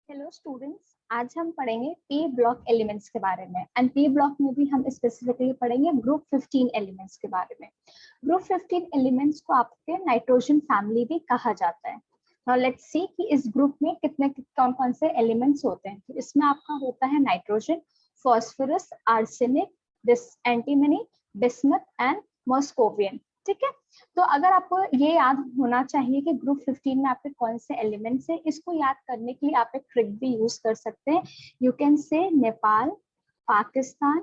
Hello students, आज हम पढ़ेंगे पी ब्लॉक एलिमेंट्स के बारे में एंड पी ब्लॉक में भी हम स्पेसिफिकली पढ़ेंगे ग्रुप 15 एलिमेंट्स के बारे में। ग्रुप 15 एलिमेंट्स को आपके नाइट्रोजन फैमिली भी कहा जाता है। नाउ लेट्स सी कि इस ग्रुप में कितने कौन कौन से एलिमेंट्स होते हैं। तो इसमें आपका होता है nitrogen, phosphorus, arsenic, antimony, bismuth and moscovium. ठीक है, तो अगर आपको ये याद होना चाहिए कि ग्रुप 15 में आपके कौन से एलिमेंट्स हैं, इसको याद करने के लिए आप एक ट्रिक भी यूज कर सकते हैं। You can say Nepal, Pakistan,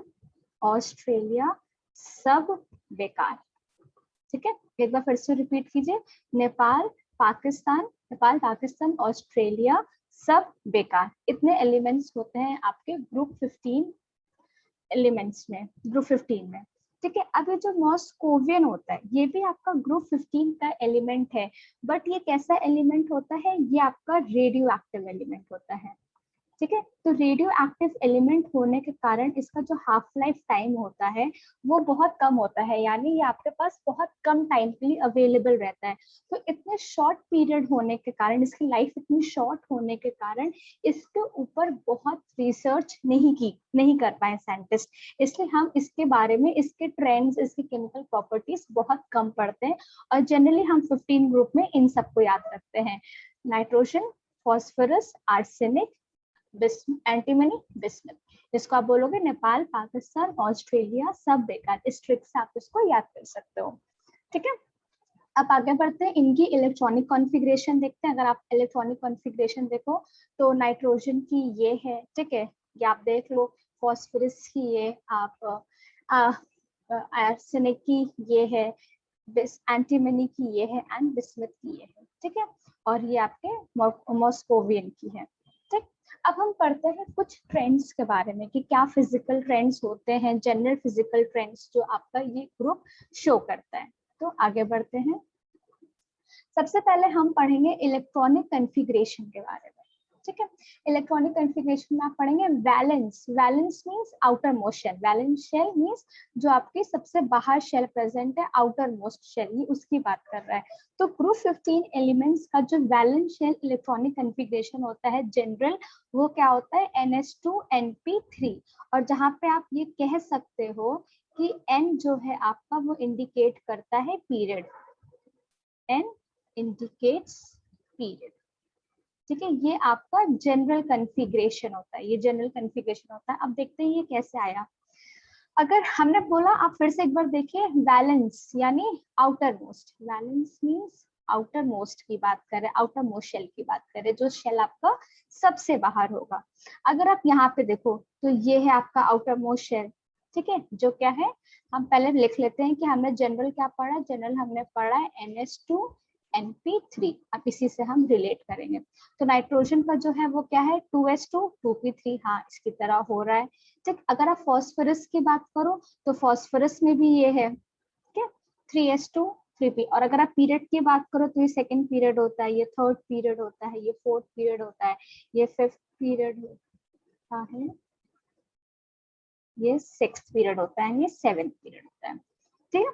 Australia सब बेकार। ठीक है, एक बार फिर से रिपीट कीजिए। नेपाल, पाकिस्तान, ऑस्ट्रेलिया सब बेकार। इतने एलिमेंट्स होते हैं आपके ग्रुप 15 एलिमेंट्स में, ग्रुप 15 में। ठीक है, अब ये जो मॉस्कोवियन होता है ये भी आपका ग्रुप 15 का एलिमेंट है, बट ये कैसा एलिमेंट होता है, ये आपका रेडियो एक्टिव एलिमेंट होता है। ठीक है, तो रेडियो एक्टिव एलिमेंट होने के कारण इसका जो हाफ लाइफ टाइम होता है वो बहुत कम होता है, यानी ये आपके पास बहुत कम टाइम के लिए अवेलेबल रहता है। तो इतने शॉर्ट पीरियड होने के कारण, इसकी लाइफ इतनी शॉर्ट होने के कारण इसके ऊपर बहुत रिसर्च नहीं कर पाए साइंटिस्ट। इसलिए हम इसके बारे में, इसके ट्रेंड्स, इसकी केमिकल प्रॉपर्टीज बहुत कम पढ़ते हैं और जनरली हम 15 ग्रुप में इन सबको याद रखते हैं। Nitrogen, phosphorus, arsenic, antimony, bismuth. जिसको आप बोलोगे नेपाल, पाकिस्तान, ऑस्ट्रेलिया सब बेकार। इस ट्रिक से आप इसको याद कर सकते हो। ठीक है, अब आगे बढ़ते हैं, इनकी इलेक्ट्रॉनिक कॉन्फ़िगरेशन देखते हैं। अगर आप इलेक्ट्रॉनिक कॉन्फ़िगरेशन देखो तो नाइट्रोजन की ये है, ठीक है, ये आप देख लो। फॉस्फोरस की ये आप, आर्सेनिक की ये है, एंटीमनी की ये है एंड बिस्मथ की ये है। ठीक है, और ये आपके मॉस्कोवियन की है। ठीक, अब हम पढ़ते हैं कुछ ट्रेंड्स के बारे में कि क्या फिजिकल ट्रेंड्स होते हैं, जनरल फिजिकल ट्रेंड्स जो आपका ये ग्रुप शो करता है। तो आगे बढ़ते हैं। सबसे पहले हम पढ़ेंगे इलेक्ट्रॉनिक कॉन्फ़िगरेशन के बारे में। ठीक है, इलेक्ट्रॉनिक कॉन्फ़िगरेशन में आप पढ़ेंगे valence. Valence means outermost shell. Valence shell means जो आपके सबसे बाहर शेल प्रेजेंट है, आउटर मोस्ट शेल, ये उसकी बात कर रहा है। तो ग्रुप 15 एलिमेंट्स का जो वैलेंस शेल इलेक्ट्रॉनिक कॉन्फ़िगरेशन होता है जनरल, वो क्या होता है, NH2NP3। और जहाँ पे आप ये कह सकते हो कि N जो है आपका वो इंडिकेट करता है पीरियड। N indicates period. ठीक है, ये आपका जनरल कॉन्फ़िगरेशन होता है, ये जनरल कॉन्फ़िगरेशन होता है। अब देखते हैं ये कैसे आया। अगर हमने बोला, आप फिर से एक बार देखिए, वैलेंस यानी outer most. Valence means outer most की बात करें, आउटर मोस्ट शेल की बात करें, जो शेल आपका सबसे बाहर होगा। अगर आप यहाँ पे देखो तो ये है आपका आउटर मोस्ट शेल। ठीक है, जो क्या है, हम पहले लिख लेते हैं कि हमने जनरल क्या पढ़ा। जनरल हमने पढ़ा है NH2NP3। अब इसी से हम रिलेट करेंगे। तो नाइट्रोजन का जो है वो क्या है, 2S2 2P3, हाँ इसकी तरह हो रहा है। ठीक, अगर आप फॉस्फोरस की बात करो तो फॉस्फोरस में भी ये है, ठीक है, 3S2 3P। और अगर आप पीरियड की बात करो तो ये सेकंड पीरियड होता है, ये थर्ड पीरियड होता है, ये फोर्थ पीरियड होता है, ये फिफ्थ पीरियड होता है, ये सिक्स्थ पीरियड होता है, ये सेवेंथ पीरियड होता है। ठीक है,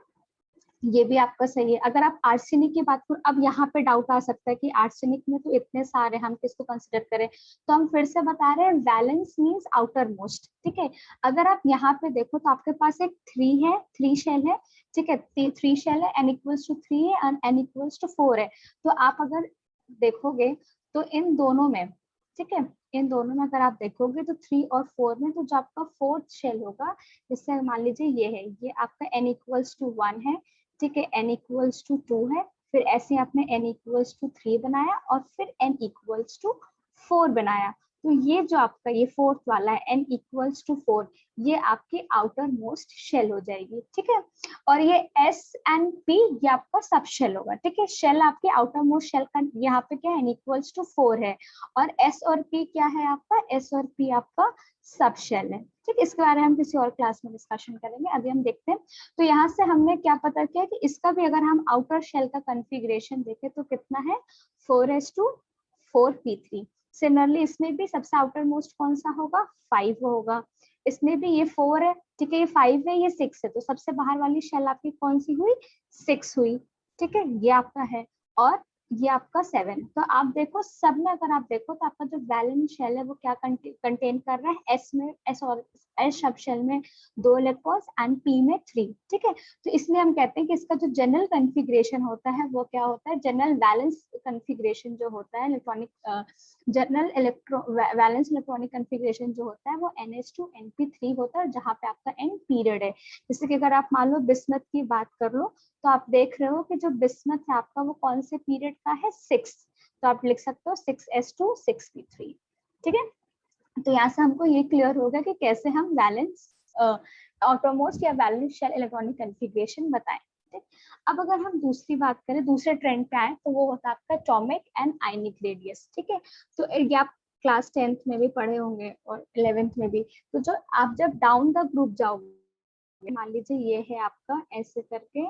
ये भी आपका सही है। अगर आप आर्सेनिक की बात करो, अब यहाँ पे डाउट आ सकता है कि आर्सेनिक में तो इतने सारे, हम किसको कंसिडर करें। तो हम फिर से बता रहे हैं, वैलेंस मींस आउटर मोस्ट। ठीक है, अगर आप यहाँ पे देखो तो आपके पास एक 3 है, 3 शेल है। ठीक है, 3 शेल है, N=3 है और N=4 है। तो आप अगर देखोगे तो इन दोनों में, ठीक है, इन दोनों में अगर आप देखोगे तो 3 और 4 में, तो जो आपका फोर्थ शेल होगा, जैसे मान लीजिए ये है, ये आपका N=1 है। ठीक है, N=2 है, फिर ऐसे आपने N=3 बनाया और फिर N=4 बनाया। तो ये जो आपका ये फोर्थ वाला है N=4, ये आपकी आउटर मोस्ट शेल हो जाएगी। ठीक है, और ये S एंड P ये आपका सब शेल होगा। ठीक है, शेल आपके आउटर मोस्ट शेल का यहाँ पे क्या है, N=4 है, और S और P क्या है आपका, S और P आपका सब शेल है। ठीक, इसके बारे में हम किसी और क्लास में डिस्कशन करेंगे, अभी हम देखते हैं। तो यहाँ से हमने क्या पता किया कि इसका भी अगर हम आउटर शेल का कॉन्फ़िगरेशन देखें तो कितना है, 4S2 4P3। सिमिलरली इसमें भी सबसे आउटर मोस्ट कौन सा होगा, 5 होगा। इसमें भी ये 4 है, ठीक है, ये 5 है, ये 6 है, तो सबसे बाहर वाली शेल आपकी कौन सी हुई, 6 हुई। ठीक है, ये आपका है। और ये आपका 7। तो आप देखो सब में अगर आप देखो तो आपका जो वैलेंस शेल है वो क्या कंटेन कर रहा है, एस में, एस और एस सब शेल में 2 इलेक्ट्रॉन्स एंड पी में 3। ठीक है, तो इसलिए हम कहते हैं कि इसका जो जनरल कॉन्फ़िगरेशन होता है वो क्या होता है, जनरल वैलेंस कॉन्फ़िगरेशन जो होता है electronic general valence electronic configuration जो होता है वो NH2 NP3 होता है, जहाँ पे आपका N पीरियड है। जैसे कि अगर आप मान लो बिस्मथ की बात कर लो तो आप देख रहे हो कि जो बिस्मथ है आपका वो कौन से पीरियड का है, 6। तो आप लिख सकते हो 6s2 6p3। ठीक है, तो यहाँ से हमको ये क्लियर होगा कि कैसे हम वैलेंस ऑटोमोस्ट या वैलेंस शेल इलेक्ट्रॉनिक कॉन्फ़िगरेशन बताएं। ठीक, अब अगर हम दूसरी बात करें, दूसरे ट्रेंड पे आए तो वो होता है आपका एटॉमिक एंड आयनिक रेडियस। ठीक है, तो ये आप क्लास 10th में भी पढ़े होंगे और 11th में भी। तो जो आप जब डाउन द ग्रुप जाओगे, मान लीजिए ये है आपका ऐसे करके,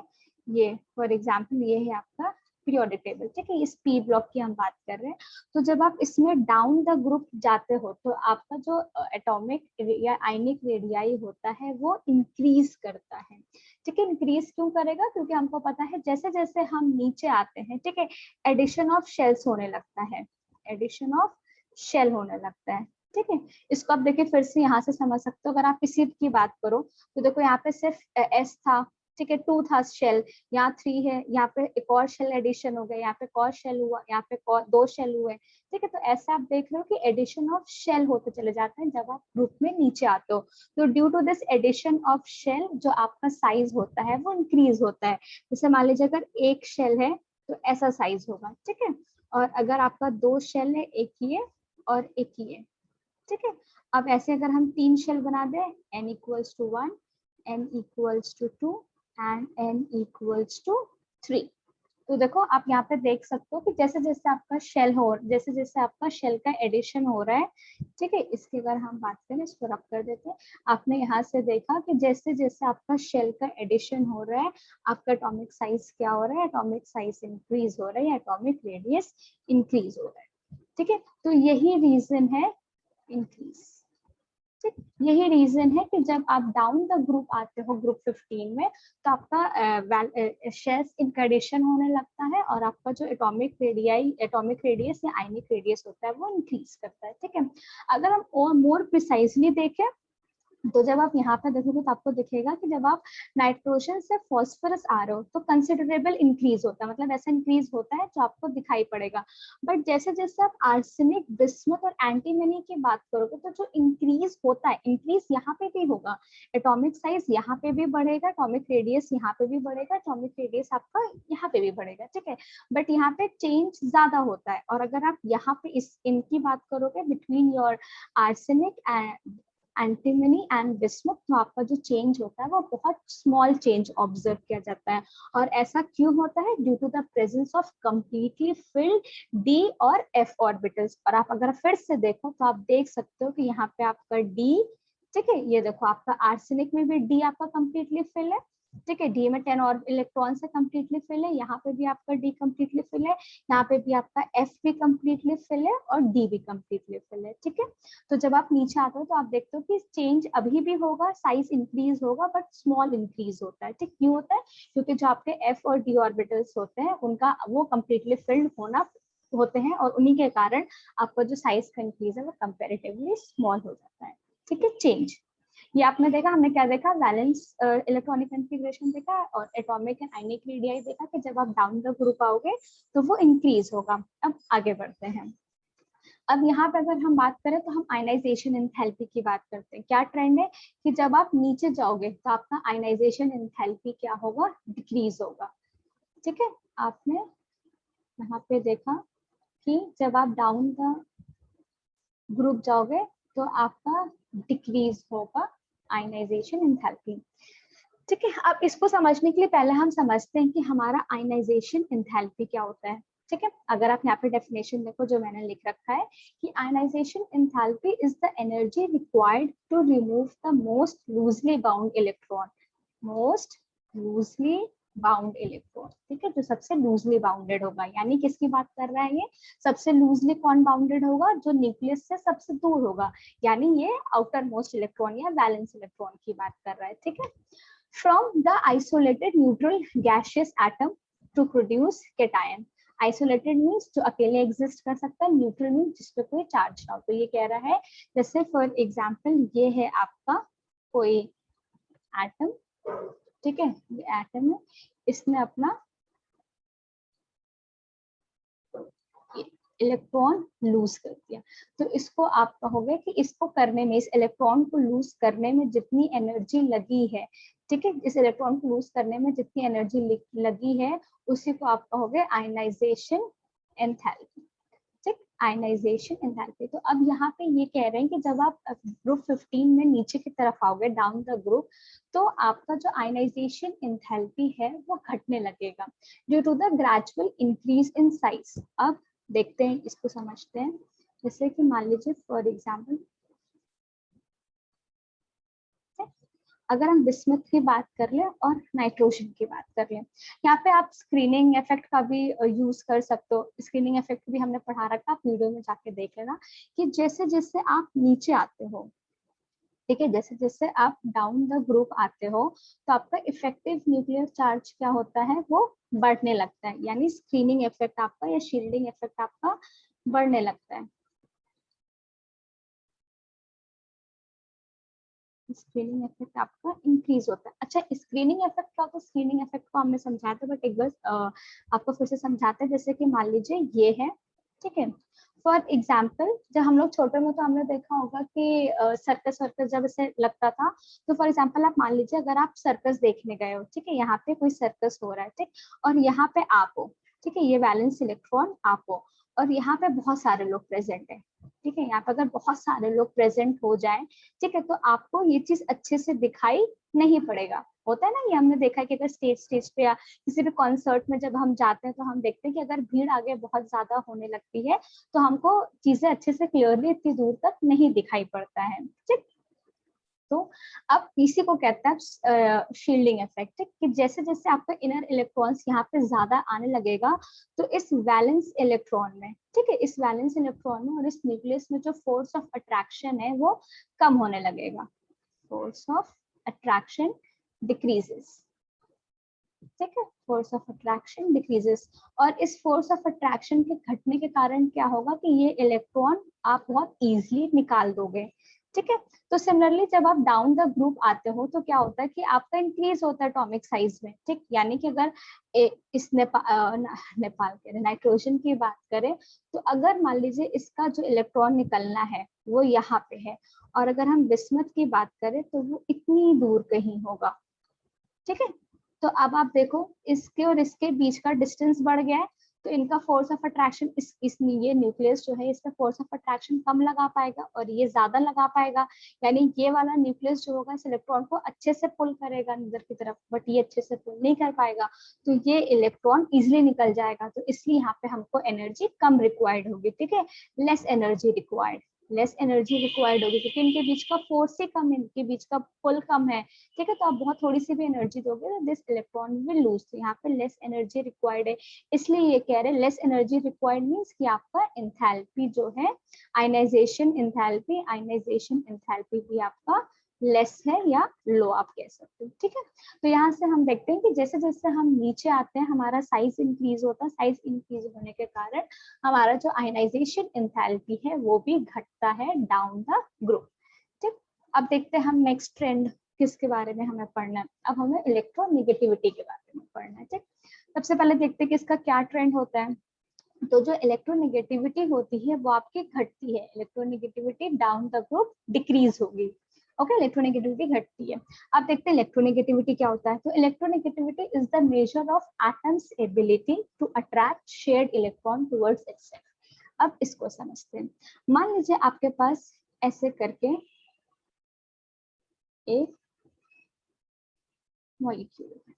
ये फॉर एग्जाम्पल ये है आपका पीरियोडिक टेबल। ठीक है, इस पी ब्लॉक की हम बात कर रहे हैं। तो जब आप इसमें डाउन द ग्रुप जाते हो तो आपका जो एटॉमिक या आयनिक रेडियाई होता है वो इंक्रीज करता है। ठीक है, इंक्रीज क्यों करेगा, क्योंकि हमको पता है जैसे जैसे हम नीचे आते हैं, ठीक है, एडिशन ऑफ शेल्स होने लगता है, एडिशन ऑफ शेल होने लगता है। ठीक है, इसको आप देखिए फिर से यहाँ से समझ सकते हो। अगर आप इसी की बात करो तो देखो यहाँ पे सिर्फ एस था, ठीक है, 2 था शेल, यहाँ 3 है, यहाँ पे एक और शेल एडिशन हो गया, यहाँ पे एक और शेल हुआ, यहाँ पे 2 शेल हुए। ठीक है, तो ऐसे आप देख रहे हो कि एडिशन ऑफ शेल होते चले जाते हैं जब आप ग्रुप में नीचे आते हो। तो due to this addition of shell जो आपका साइज होता है वो इंक्रीज होता है। जैसे मान लीजिए अगर एक शेल है तो ऐसा साइज होगा। ठीक है, और अगर आपका 2 शेल है, एक ये और एक ये। ठीक है, अब ऐसे अगर हम 3 शेल बना दें, n equals to 1, n equals to 2 and n equals to 3। तो देखो आप यहाँ पे देख सकते हो कि जैसे जैसे आपका शेल हो, जैसे जैसे आपका शेल का एडिशन हो रहा है। ठीक है, इसकी अगर हम बात करें, इसको रब कर देते हैं। आपने यहाँ से देखा कि जैसे जैसे आपका शेल का एडिशन हो रहा है आपका एटॉमिक साइज क्या हो रहा है, एटॉमिक साइज इंक्रीज हो रहा है या एटॉमिक रेडियस इंक्रीज हो रहा है। ठीक है, तो यही रीजन है इंक्रीज। ठीक, यही रीजन है कि जब आप डाउन द ग्रुप आते हो ग्रुप 15 में तो आपका शेल्स इंक्रीशन होने लगता है और आपका जो एटॉमिक रेडियस या आयनिक रेडियस होता है वो इंक्रीज करता है। ठीक है, अगर हम और मोर प्रिसाइजली देखें तो जब आप यहाँ पे देखोगे तो आपको दिखेगा कि जब आप नाइट्रोजन से फॉस्फोरस आ रहे हो तो कंसिडरेबल इंक्रीज होता है, मतलब ऐसा इंक्रीज होता है जो आपको दिखाई पड़ेगा। बट जैसे जैसे आप आर्सेनिक, बिस्मथ और एंटीमनी की बात करोगे तो जो इंक्रीज होता है, इंक्रीज यहाँ पे भी होगा, एटॉमिक साइज यहाँ पे भी बढ़ेगा, एटॉमिक रेडियस यहाँ पे भी बढ़ेगा, एटॉमिक रेडियस आपका यहाँ पे भी बढ़ेगा। ठीक है, बट यहाँ पे चेंज ज्यादा होता है। और अगर आप यहाँ पे इनकी बात करोगे between your arsenic and antimony and bismuth, तो आपका जो चेंज होता है वो बहुत स्मॉल चेंज ऑब्जर्व किया जाता है। और ऐसा क्यों होता है, due to the presence of completely filled D और एफ ऑर्बिटल्स। और आप अगर फिर से देखो तो आप देख सकते हो कि यहाँ पे आपका डी, ठीक है, ये देखो आपका आर्सेनिक में भी डी आपका कंप्लीटली फिल है। ठीक है, डी में 10 और इलेक्ट्रॉन से कंप्लीटली फिल है, यहाँ पे भी आपका डी कंप्लीटली फिल है, यहाँ पे भी आपका एफ भी कंप्लीटली फिल है और डी भी कंप्लीटली फिल है। ठीक है, तो जब आप नीचे आते हो तो आप देखते हो कि चेंज अभी भी होगा, साइज इंक्रीज होगा बट स्मॉल इंक्रीज होता है। ठीक, क्यों होता है, क्योंकि जो आपके एफ और डी ऑर्बिटल्स होते हैं उनका वो कंप्लीटली फिल्ड होना होते हैं और उन्हीं के कारण आपका जो साइज का इंक्रीज है वो कंपेरेटिवली स्मॉल हो जाता है। ठीक है, चेंज ये आपने देखा, हमने क्या देखा, वैलेंस इलेक्ट्रॉनिक कॉन्फ़िगरेशन देखा और एटॉमिक एंड आयनिक रेडियाई देखा कि जब आप डाउन द ग्रुप आओगे तो वो इंक्रीज होगा। अब आगे बढ़ते हैं। अब यहाँ पे अगर हम बात करें तो हम आयनाइजेशन एंथैल्पी की बात करते हैं। क्या ट्रेंड है कि जब आप नीचे जाओगे तो आपका आयनाइजेशन एंथैल्पी क्या होगा, डिक्रीज होगा। ठीक है, आपने यहाँ पे देखा कि जब आप डाउन द ग्रुप जाओगे तो आपका डिक्रीज होगा आयनाइजेशन एंथैल्पी। ठीक है, अब इसको समझने के लिए पहले हम समझते हैं कि हमारा आयनाइजेशन एंथैल्पी क्या होता है। ठीक है, अगर आप यहाँ पे डेफिनेशन देखो जो मैंने लिख रखा है कि ionisation enthalpy is the energy required to remove the most loosely bound electron, most loosely bound electron. ठीक है, जो सबसे लूजली बाउंडेड होगा, यानी किसकी बात कर रहा है ये, सबसे लूजली कौन बाउंडेड होगा, जो न्यूक्लियस से सबसे दूर होगा, यानी ये आउटर मोस्ट इलेक्ट्रॉन या वैलेंस इलेक्ट्रॉन की बात कर रहा है। ठीक है, from the isolated neutral gaseous atom to produce cation। Isolated means जो अकेले एग्जिस्ट कर सकता है, न्यूट्रल मीन्स जिस पे कोई चार्ज ना हो। तो ये कह रहा है जैसे फॉर एग्जाम्पल ये है आपका कोई एटम, ठीक है, ये एटम है, इसने अपना इलेक्ट्रॉन लूज कर दिया, तो इसको आप कहोगे कि इसको करने में, इस इलेक्ट्रॉन को लूज करने में जितनी एनर्जी लगी है, ठीक है, इस इलेक्ट्रॉन को लूज करने में जितनी एनर्जी लगी है उसी को आप कहोगे आयनाइजेशन एंथैल्पी, ठीक, आयनाइजेशन एंथैल्पी। तो अब यहाँ पे ये कह रहे हैं कि जब आप ग्रुप 15 में नीचे की तरफ आओगे, डाउन द ग्रुप, तो आपका जो आयनाइजेशन एंथैल्पी है वो घटने लगेगा due to the gradual increase in size. अब देखते हैं, इसको समझते हैं। जैसे कि मान लीजिए फॉर एग्जाम्पल अगर हम बिस्मथ की बात कर लें और नाइट्रोजन की बात कर लें, यहाँ पे आप स्क्रीनिंग इफेक्ट का भी यूज कर सकते हो। स्क्रीनिंग इफेक्ट भी हमने पढ़ा रखा, आप वीडियो में जाके देख लेना कि जैसे जैसे आप नीचे आते हो, ठीक है, जैसे जैसे आप डाउन द ग्रुप आते हो तो आपका इफेक्टिव न्यूक्लियर चार्ज क्या होता है, वो बढ़ने लगता है, यानी स्क्रीनिंग इफेक्ट आपका या शील्डिंग इफेक्ट आपका बढ़ने लगता है। स्क्रीनिंग इफेक्ट आपका इंक्रीज होता है। अच्छा, स्क्रीनिंग इफेक्ट क्या होता है? स्क्रीनिंग इफेक्ट को हमने समझाया था, बट एक बार आपको फिर से समझाते हैं। जैसे कि मान लीजिए ये है, ठीक है, फॉर एग्जाम्पल जब हम लोग छोटे में, तो हमने देखा होगा कि सर्कस वर्कस जब इसे लगता था, तो फॉर एग्जाम्पल आप मान लीजिए अगर आप सर्कस देखने गए हो, ठीक है, यहाँ पे कोई सर्कस हो रहा है, ठीक, और यहाँ पे आप हो, ठीक है, ये वैलेंस इलेक्ट्रॉन आप हो, और यहाँ पे बहुत सारे लोग प्रेजेंट है, ठीक है, यहाँ पे अगर बहुत सारे लोग प्रेजेंट हो जाए, ठीक है, तो आपको ये चीज अच्छे से दिखाई नहीं पड़ेगा। होता है ना, ये हमने देखा है कि अगर स्टेज पे या किसी भी कॉन्सर्ट में जब हम जाते हैं तो हम देखते हैं कि अगर भीड़ आगे बहुत ज्यादा होने लगती है तो हमको चीजें अच्छे से क्लियरली इतनी दूर तक नहीं दिखाई पड़ता है, ठीक। तो अब इसी को कहता है शील्डिंग इफेक्ट, कि जैसे जैसे आपका इनर इलेक्ट्रॉन्स यहाँ पे ज्यादा आने लगेगा तो इस वैलेंस इलेक्ट्रॉन में, ठीक है, इस वैलेंस इलेक्ट्रॉन में और इस न्यूक्लियस में जो फोर्स ऑफ अट्रैक्शन है वो कम होने लगेगा। फोर्स ऑफ अट्रैक्शन डिक्रीजेस, ठीक है, फोर्स ऑफ अट्रैक्शन डिक्रीजेस। और इस फोर्स ऑफ अट्रैक्शन के घटने के कारण क्या होगा कि ये इलेक्ट्रॉन आप बहुत इजीली निकाल दोगे, ठीक है। तो सिमिलरली जब आप डाउन द ग्रुप आते हो तो क्या होता है कि आपका इंक्रीज होता है एटॉमिक साइज में, ठीक, यानी कि अगर इस नेपाल के नाइट्रोजन की बात करें, तो अगर मान लीजिए इसका जो इलेक्ट्रॉन निकलना है वो यहाँ पे है, और अगर हम बिस्मथ की बात करें तो वो इतनी दूर कहीं होगा, ठीक है। तो अब आप देखो इसके और इसके बीच का डिस्टेंस बढ़ गया है, तो इनका फोर्स ऑफ अट्रैक्शन ये न्यूक्लियस जो है इसका फोर्स ऑफ अट्रैक्शन कम लगा पाएगा और ये ज्यादा लगा पाएगा, यानी ये वाला न्यूक्लियस जो होगा इस इलेक्ट्रॉन को अच्छे से पुल करेगा अंदर की तरफ, बट ये अच्छे से पुल नहीं कर पाएगा, तो ये इलेक्ट्रॉन इजिली निकल जाएगा। तो इसलिए यहाँ पे हमको एनर्जी कम रिक्वायर्ड होगी, ठीक है, less energy required, less energy required होगी क्योंकि इनके बीच का फोर्स ही कम है, इनके बीच का पुल कम है, ठीक है। तो आप बहुत थोड़ी सी भी एनर्जी दोगे तो दिस इलेक्ट्रॉन विल लूज, तो यहाँ पे लेस एनर्जी रिक्वायर्ड है, इसलिए ये कह रहे हैं लेस एनर्जी रिक्वायर्ड मींस कि आपका एंथैल्पी जो है आयनाइजेशन एंथैल्पी भी आपका लेस है या लो आप कह सकते हो, ठीक है। तो यहाँ से हम देखते हैं कि जैसे जैसे हम नीचे आते हैं हमारा साइज इंक्रीज होता है, साइज इंक्रीज होने के कारण हमारा जो आयनाइजेशन एंथैल्पी है वो भी घटता है डाउन द ग्रुप, ठीक। अब देखते हैं हम नेक्स्ट ट्रेंड किसके बारे में हमें पढ़ना है। अब हमें इलेक्ट्रोनेगेटिविटी के बारे में पढ़ना है, ठीक। सबसे पहले देखते हैं कि इसका क्या ट्रेंड होता है। तो जो इलेक्ट्रोनेगेटिविटी होती है वो आपकी घटती है, electronegativity down the group decrease होगी, ओके, इलेक्ट्रोनेगेटिविटी घटती है। अब देखते हैं इलेक्ट्रोनेगेटिविटी क्या होता है। तो electronegativity is the measure of atoms ability to attract shared electron towards itself. अब इसको समझते हैं। मान लीजिए आपके पास ऐसे करके एक मॉलिक्यूल है,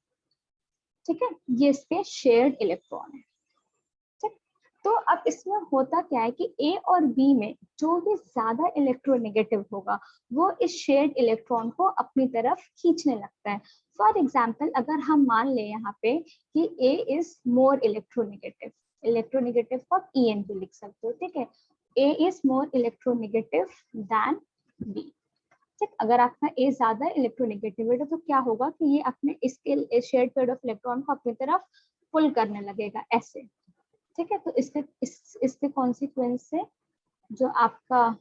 ठीक है, ये इसके शेयर्ड इलेक्ट्रॉन है, ठीक। तो अब इसमें होता क्या है कि ए और बी में जो भी ज्यादा इलेक्ट्रोनेगेटिव होगा वो इस शेयर्ड इलेक्ट्रॉन को अपनी तरफ खींचने लगता है। फॉर एग्जाम्पल अगर हम मान लें यहाँ पे कि ए इज मोर इलेक्ट्रोनेगेटिव, इलेक्ट्रोनेगेटिव को आप ई एन भी लिख सकते हो, ठीक है, A is more electronegative than B, ठीक। अगर आपका ए ज्यादा इलेक्ट्रोनेगेटिव है तो क्या होगा कि ये अपने इसके शेयर्ड पेयर ऑफ इलेक्ट्रॉन को अपनी तरफ पुल करने लगेगा ऐसे, ठीक है, तो इसके कॉन्सिक्वेंस से जो आपका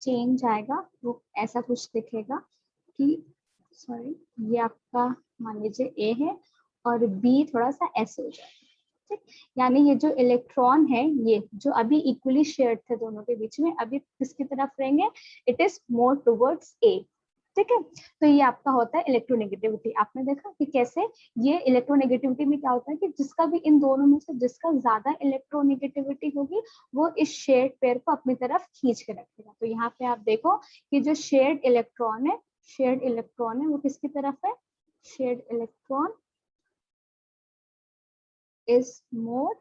चेंज आएगा वो ऐसा कुछ दिखेगा कि सॉरी ये आपका मान लीजिए ए है और बी थोड़ा सा एस हो जाएगा। ठीक, यानी ये जो इलेक्ट्रॉन है ये जो अभी इक्वली शेयर्ड थे दोनों के बीच में, अभी किसकी तरफ रहेंगे, it is more towards a. ठीक है, तो ये आपका होता है इलेक्ट्रोनेगेटिविटी। आपने देखा कि कैसे ये इलेक्ट्रोनेगेटिविटी में क्या होता है कि जिसका भी इन दोनों में से जिसका ज्यादा इलेक्ट्रोनेगेटिविटी होगी वो इस शेयर्ड पेयर को अपनी तरफ खींच के रखेगा। तो यहाँ पे आप देखो कि जो शेयर्ड इलेक्ट्रॉन है वो किसकी तरफ है, shared electron is more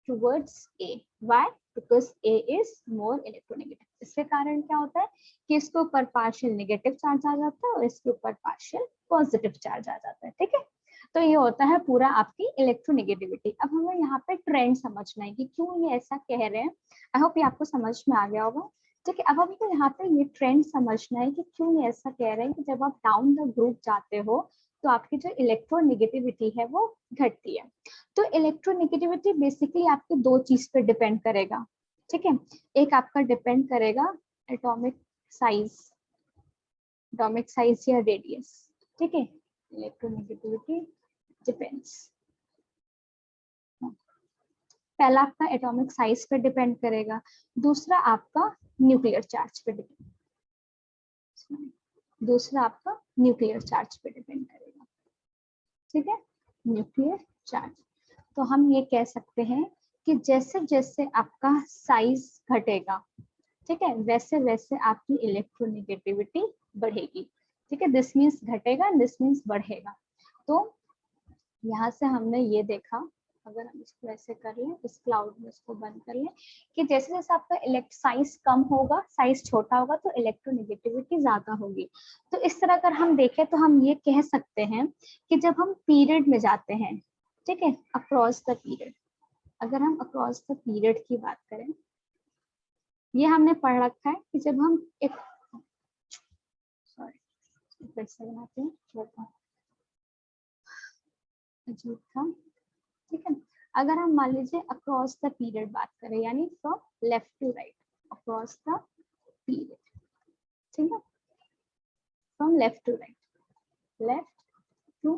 towards A. Why? Because A is more electronegative. इसके कारण क्या होता है कि इसके ऊपर पार्शियल नेगेटिव चार्ज आ जाता है और इसके ऊपर पार्शियल पॉजिटिव चार्ज आ जाता है। ठीक है, तो ये होता है पूरा आपकी इलेक्ट्रोनेगेटिविटी। अब हमें यहाँ पे ट्रेंड समझना है कि क्यों ये ऐसा कह रहे हैं। आई होप ये आपको समझ में आ गया होगा। ठीक है, अब हमको यहाँ पे ये ट्रेंड समझना है कि क्यों ये ऐसा कह रहे हैं कि जब आप डाउन द ग्रुप जाते हो तो आपकी जो इलेक्ट्रोनेगेटिविटी है वो घटती है। तो इलेक्ट्रोनेगेटिविटी बेसिकली आपके दो चीज पे डिपेंड करेगा। ठीक है, एक आपका डिपेंड करेगा एटॉमिक साइज या रेडियस। ठीक है, इलेक्ट्रोनेगेटिविटी डिपेंड्स, पहला आपका एटॉमिक साइज पे डिपेंड करेगा, दूसरा आपका न्यूक्लियर चार्ज पे डिपेंड करेगा। ठीक है, न्यूक्लियर चार्ज। तो हम ये कह सकते हैं कि जैसे जैसे आपका साइज घटेगा, ठीक है, वैसे वैसे आपकी इलेक्ट्रोनेगेटिविटी बढ़ेगी। ठीक है, दिस मीन्स घटेगा, दिस मीन्स बढ़ेगा। तो यहाँ से हमने ये देखा, अगर हम इसको ऐसे कर लें, इस क्लाउड में इसको बंद कर लें, कि जैसे जैसे आपका साइज कम होगा, साइज छोटा होगा तो इलेक्ट्रोनेगेटिविटी ज्यादा होगी। तो इस तरह अगर हम देखें तो हम ये कह सकते हैं कि जब हम पीरियड में जाते हैं, ठीक है, अक्रॉस द पीरियड, अगर हम अक्रॉस द पीरियड की बात करें, ये हमने पढ़ रखा है कि जब हम एक सॉरी फिर से बनाते हैं अजीब था। ठीक है, अगर हम मान लीजिए अक्रॉस द पीरियड बात करें, यानी from left to right, across the period, ठीक है, from left to right, left to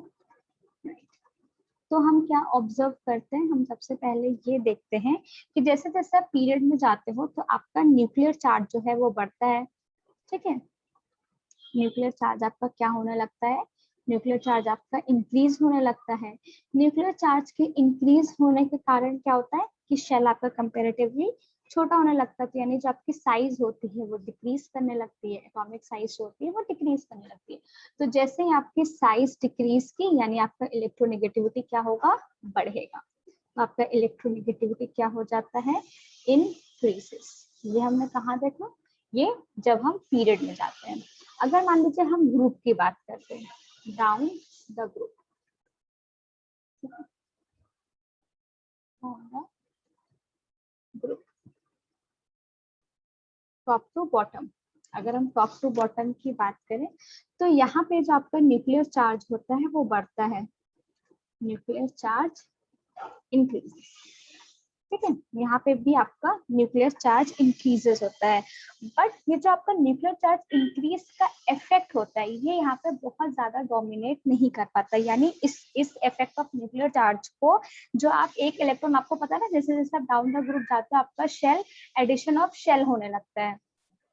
right, तो हम क्या ऑब्जर्व करते हैं, हम सबसे पहले ये देखते हैं कि जैसे जैसे आप पीरियड में जाते हो तो आपका न्यूक्लियर चार्ज जो है वो बढ़ता है। ठीक है, न्यूक्लियर चार्ज आपका क्या होने लगता है, न्यूक्लियर चार्ज आपका इंक्रीज होने लगता है। न्यूक्लियर चार्ज के इंक्रीज होने के कारण क्या होता है कि शेल आपका कंपैरेटिवली छोटा होने लगता है, तो यानी जो आपकी साइज होती है वो डिक्रीज करने लगती है, एटॉमिक साइज होती है वो डिक्रीज करने लगती है। तो जैसे ही आपकी साइज डिक्रीज की, यानी आपका इलेक्ट्रोनेगेटिविटी क्या होगा, बढ़ेगा। तो आपका इलेक्ट्रोनेगेटिविटी क्या हो जाता है, इंक्रीजेस। ये हमने कहाँ देखा, ये जब हम पीरियड में जाते हैं। अगर मान लीजिए हम ग्रुप की बात करते हैं, down the group, group top to bottom, अगर हम टॉप टू बॉटम की बात करें तो यहाँ पे जो आपका न्यूक्लियर चार्ज होता है वो बढ़ता है, न्यूक्लियर चार्ज इंक्रीज। ठीक है, यहाँ पे भी आपका न्यूक्लियर चार्ज इंक्रीजेस होता है, बट ये जो आपका न्यूक्लियर चार्ज इंक्रीज का इफेक्ट होता है ये यहाँ पे बहुत ज्यादा डोमिनेट नहीं कर पाता। यानी इस इफेक्ट ऑफ न्यूक्लियर चार्ज को, जो आप एक इलेक्ट्रॉन, आपको पता है ना, जैसे जैसे आप डाउन द ग्रुप जाते हो आपका शेल, एडिशन ऑफ शेल होने लगता है।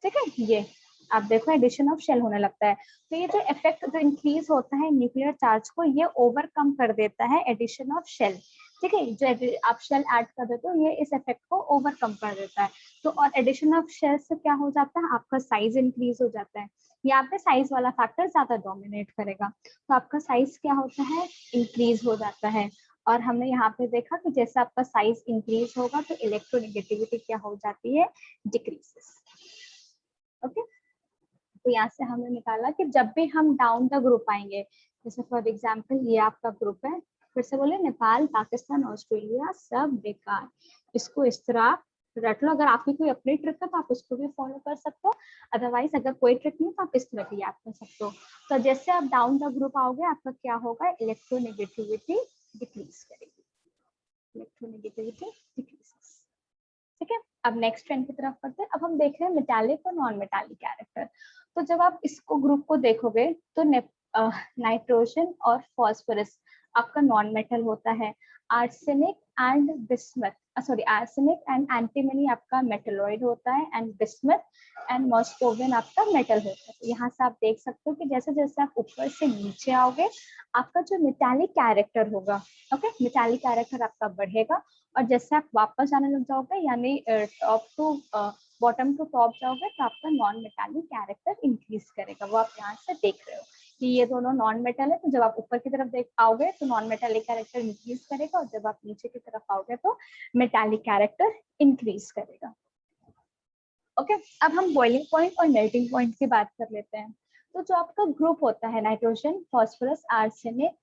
ठीक है, ये आप देखो एडिशन ऑफ शेल होने लगता है। तो ये जो इफेक्ट जो इंक्रीज होता है न्यूक्लियर चार्ज को, ये ओवरकम कर देता है एडिशन ऑफ शेल। ठीक है, जो आप शेल ऐड कर देते हो ये इस इफेक्ट को ओवरकम कर देता है। तो और एडिशन ऑफ शेल से क्या हो जाता है, आपका साइज इंक्रीज हो जाता है। यहाँ पे साइज वाला फैक्टर ज्यादा डोमिनेट करेगा, तो आपका साइज क्या होता है, इंक्रीज हो जाता है। और हमने यहाँ पे देखा कि जैसे आपका साइज इंक्रीज होगा तो इलेक्ट्रोनेगेटिविटी क्या हो जाती है, डिक्रीजेस। ओके, तो यहाँ से हमने निकाला कि जब भी हम डाउन द ग्रुप आएंगे, जैसे फॉर एग्जांपल ये आपका ग्रुप है, फिर से बोले नेपाल, पाकिस्तान, ऑस्ट्रेलिया सब बेकार, इसको इस तरह रट लो। अगर आपकी कोई अपनी ट्रिक है तो आप उसको भी फॉलो कर सकते हो, अदरवाइज अगर कोई ट्रिक नहीं तो आप इस तरह भी याद कर सकते हो। तो जैसे आप डाउन द ग्रुप आओगे आपका क्या होगा, इलेक्ट्रोनेगेटिविटी डिक्रीज करेगी। Electronegativity decreases. ठीक है, अब नेक्स्ट ट्रेंड की तरफ बढ़ते हैं। अब हम देख रहे हैं मेटालिक और नॉन मेटालिक कैरेक्टर। तो जब आप इसको ग्रुप को देखोगे तो नाइट्रोजन और फॉस्फोरस आपका नॉन मेटल होता है, arsenic and bismuth arsenic and antimony आपका मेटलॉइड होता है, एंड बिस्मथ एंड मॉस्कोवियन आपका मेटल होता है। तो यहाँ से आप देख सकते हो कि जैसे जैसे आप ऊपर से नीचे आओगे आपका जो मेटालिक कैरेक्टर होगा, ओके, मेटालिक कैरेक्टर आपका बढ़ेगा, और जैसे आप वापस जाने लग जाओगे यानी top to bottom to top जाओगे तो आपका नॉन मेटालिक कैरेक्टर इंक्रीज करेगा। वो आप यहाँ से देख रहे हो कि ये दोनों नॉन मेटल है, तो जब आप ऊपर की तरफ देख आओगे तो नॉन मेटालिक कैरेक्टर इंक्रीज करेगा, और जब आप नीचे की तरफ आओगे तो मेटालिक कैरेक्टर इंक्रीज करेगा। ओके, अब हम बॉइलिंग पॉइंट और मेल्टिंग पॉइंट की बात कर लेते हैं। तो जो आपका ग्रुप होता है nitrogen, phosphorus, arsenic,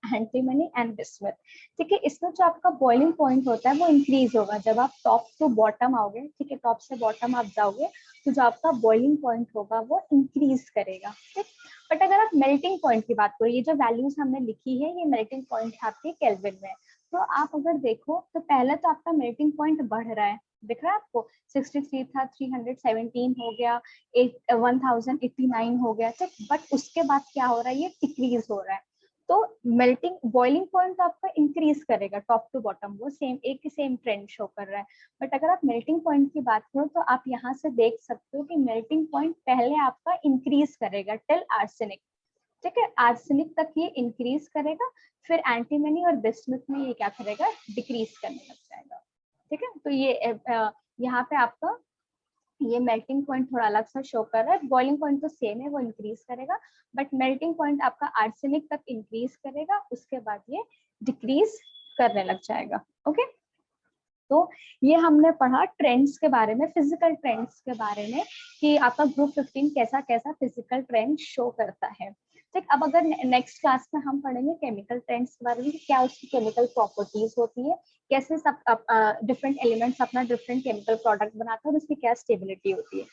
antimony and bismuth, ठीक है, इसमें जो आपका बॉइलिंग पॉइंट होता है वो इंक्रीज होगा जब आप टॉप टू बॉटम आओगे। ठीक है, टॉप से बॉटम आप जाओगे तो जो आपका बॉइलिंग पॉइंट होगा वो इंक्रीज करेगा। ठीक, बट अगर आप मेल्टिंग पॉइंट की बात करो, ये जो वैल्यूज हमने लिखी है ये मेल्टिंग पॉइंट है आपके केल्विन में, तो आप अगर देखो तो पहले तो आपका मेल्टिंग पॉइंट बढ़ रहा है, दिख रहा है आपको, 63 था, 317 हो गया, 1089 हो गया। ठीक, बट उसके बाद क्या हो रहा है, ये डिक्रीज हो रहा है। तो मेल्टिंग बॉइलिंग पॉइंट आपका इंक्रीज करेगा टॉप टू बॉटम, वो सेम एक ही सेम ट्रेंड शो कर रहा है। बट अगर आप मेल्टिंग पॉइंट की बात करो तो आप यहाँ से देख सकते हो कि मेल्टिंग पॉइंट पहले आपका इंक्रीज करेगा टिल आर्सेनिक। ठीक है, आर्सेनिक तक ये इंक्रीज करेगा, फिर एंटीमनी और बिस्मथ में ये क्या करेगा, डिक्रीज करने लग जाएगा। ठीक है, तो ये यहाँ पे आपका ये मेल्टिंग पॉइंट थोड़ा अलग सा शो कर रहा है, बॉइलिंग पॉइंट तो सेम है, वो इंक्रीज करेगा, बट मेल्टिंग पॉइंट आपका आर्सेनिक तक इंक्रीज करेगा, उसके बाद ये डिक्रीज करने लग जाएगा। ओके, तो ये हमने पढ़ा ट्रेंड्स के बारे में, फिजिकल ट्रेंड्स के बारे में, कि आपका ग्रुप 15 कैसा कैसा फिजिकल ट्रेंड शो करता है। ठीक, अब अगर नेक्स्ट क्लास में हम पढ़ेंगे केमिकल ट्रेंड्स के बारे में, क्या उसकी केमिकल प्रॉपर्टीज होती है, कैसे सब डिफरेंट एलिमेंट्स अपना डिफरेंट केमिकल प्रोडक्ट बनाते हैं और उसकी क्या स्टेबिलिटी होती है।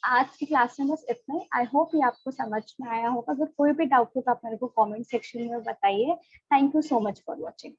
आज की क्लास में बस इतना ही। आई होप ये आपको समझ में आया होगा। अगर कोई भी डाउट हो तो आप मेरे को कमेंट सेक्शन में बताइए। Thank you so much for watching.